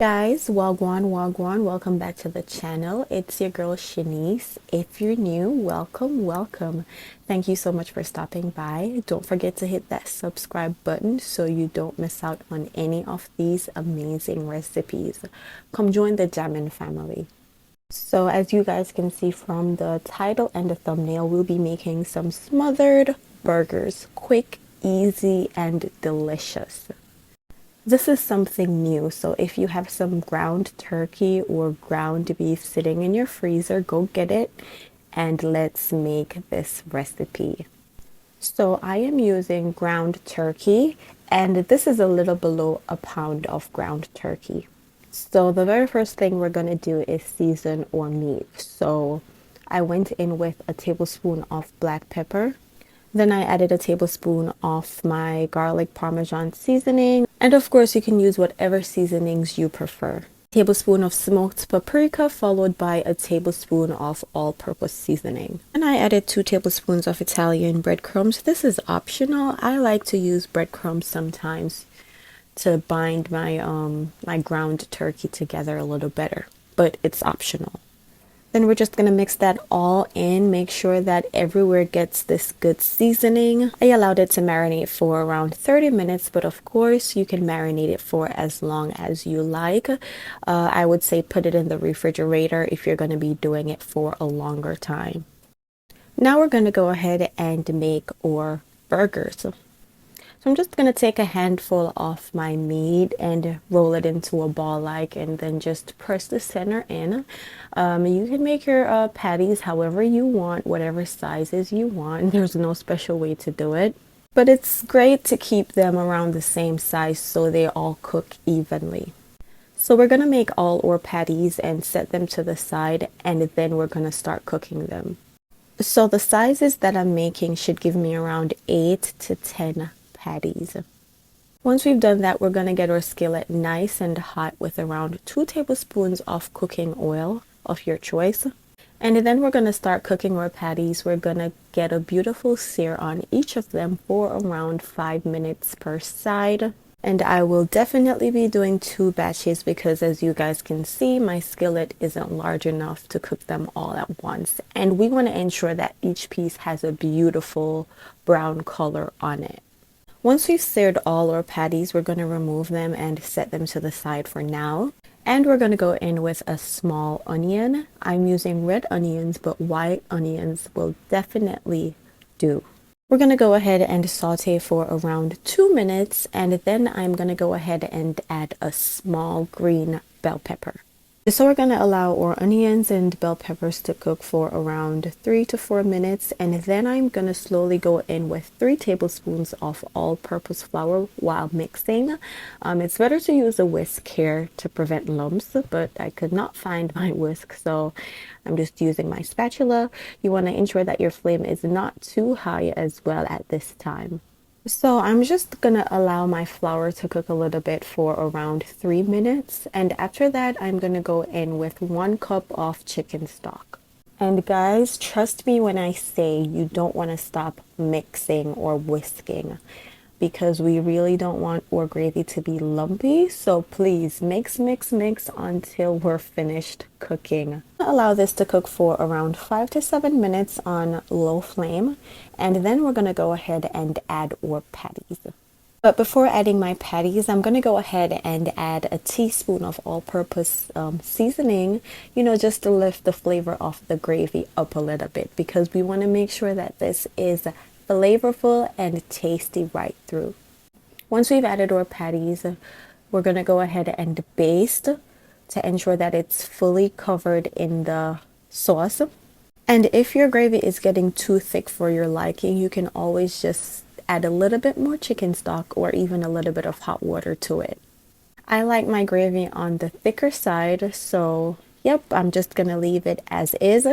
Guys, wagwan, welcome back to the channel. It's your girl Shanice. If you're new, welcome. Thank you so much for stopping by. Don't forget to hit that subscribe button so you don't miss out on any of these amazing recipes. Come join the Jammin family. So as you guys can see from the title and the thumbnail, we'll be making some smothered burgers. Quick, easy, and delicious. This is something new, so if you have some ground turkey or ground beef sitting in your freezer, go get it and let's make this recipe. So I am using ground turkey, and this is a little below a pound of ground turkey. So the very first thing we're going to do is season our meat. So I went in with a tablespoon of black pepper. Then I added a tablespoon of my garlic parmesan seasoning. And of course, you can use whatever seasonings you prefer. Tablespoon of smoked paprika followed by a tablespoon of all-purpose seasoning. And I added 2 tablespoons of Italian breadcrumbs. This is optional. I like to use breadcrumbs sometimes to bind my ground turkey together a little better, but it's optional. Then we're just going to mix that all in, make sure that everywhere gets this good seasoning. I allowed it to marinate for around 30 minutes, but of course you can marinate it for as long as you like. I would say put it in the refrigerator if you're going to be doing it for a longer time. Now we're going to go ahead and make our burgers. So I'm just going to take a handful of my meat and roll it into a ball and then just press the center in. You can make your patties however you want, whatever sizes you want. There's no special way to do it. But it's great to keep them around the same size so they all cook evenly. So we're going to make all our patties and set them to the side, and then we're going to start cooking them. So the sizes that I'm making should give me around 8 to 10 patties. Once we've done that, we're going to get our skillet nice and hot with around 2 tablespoons of cooking oil of your choice. And then we're going to start cooking our patties. We're going to get a beautiful sear on each of them for around 5 minutes per side. And I will definitely be doing 2 batches because, as you guys can see, my skillet isn't large enough to cook them all at once. And we want to ensure that each piece has a beautiful brown color on it. Once we've seared all our patties, we're going to remove them and set them to the side for now. And we're going to go in with a small onion. I'm using red onions, but white onions will definitely do. We're going to go ahead and saute for around 2 minutes, and then I'm going to go ahead and add a small green bell pepper. So we're going to allow our onions and bell peppers to cook for around 3 to 4 minutes, and then I'm going to slowly go in with 3 tablespoons of all-purpose flour while mixing. It's better to use a whisk here to prevent lumps, but I could not find my whisk, so I'm just using my spatula. You want to ensure that your flame is not too high as well at this time. So I'm just gonna allow my flour to cook a little bit for around 3 minutes, and after that I'm gonna go in with 1 cup of chicken stock. And guys, trust me when I say you don't want to stop mixing or whisking, because we really don't want our gravy to be lumpy. So please mix until we're finished cooking. Allow this to cook for around 5 to 7 minutes on low flame, and then we're going to go ahead and add our patties. But before adding my patties, I'm going to go ahead and add a teaspoon of all-purpose seasoning, just to lift the flavor of the gravy up a little bit, because we want to make sure that this is flavorful and tasty right through. Once we've added our patties, we're going to go ahead and baste to ensure that it's fully covered in the sauce. And if your gravy is getting too thick for your liking, you can always just add a little bit more chicken stock or even a little bit of hot water to it. I like my gravy on the thicker side, so yep, I'm just going to leave it as is.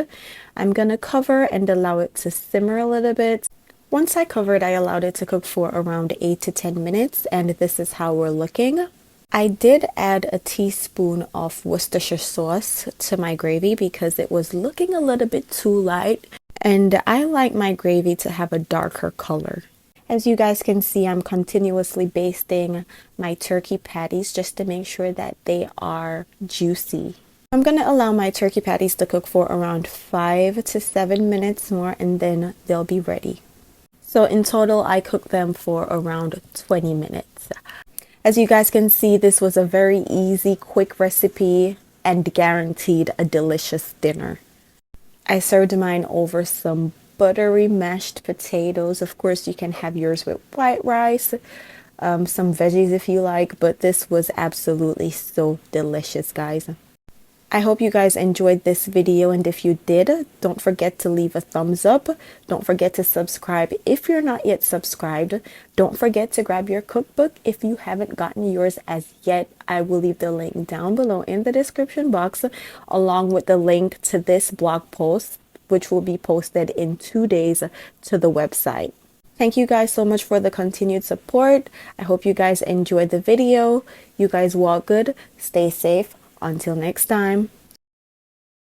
I'm going to cover and allow it to simmer a little bit. Once I covered, I allowed it to cook for around 8 to 10 minutes, and this is how we're looking. I did add a teaspoon of Worcestershire sauce to my gravy because it was looking a little bit too light, and I like my gravy to have a darker color. As you guys can see, I'm continuously basting my turkey patties just to make sure that they are juicy. I'm going to allow my turkey patties to cook for around 5 to 7 minutes more, and then they'll be ready. So in total, I cooked them for around 20 minutes. As you guys can see, this was a very easy, quick recipe and guaranteed a delicious dinner. I served mine over some buttery mashed potatoes. Of course, you can have yours with white rice, some veggies if you like, but this was absolutely so delicious, guys. I hope you guys enjoyed this video, and if you did, don't forget to leave a thumbs up. Don't forget to subscribe if you're not yet subscribed. Don't forget to grab your cookbook if you haven't gotten yours as yet. I will leave the link down below in the description box, along with the link to this blog post, which will be posted in 2 days to the website. Thank you guys so much for the continued support. I hope you guys enjoyed the video. You guys walk good, stay safe. Until next time.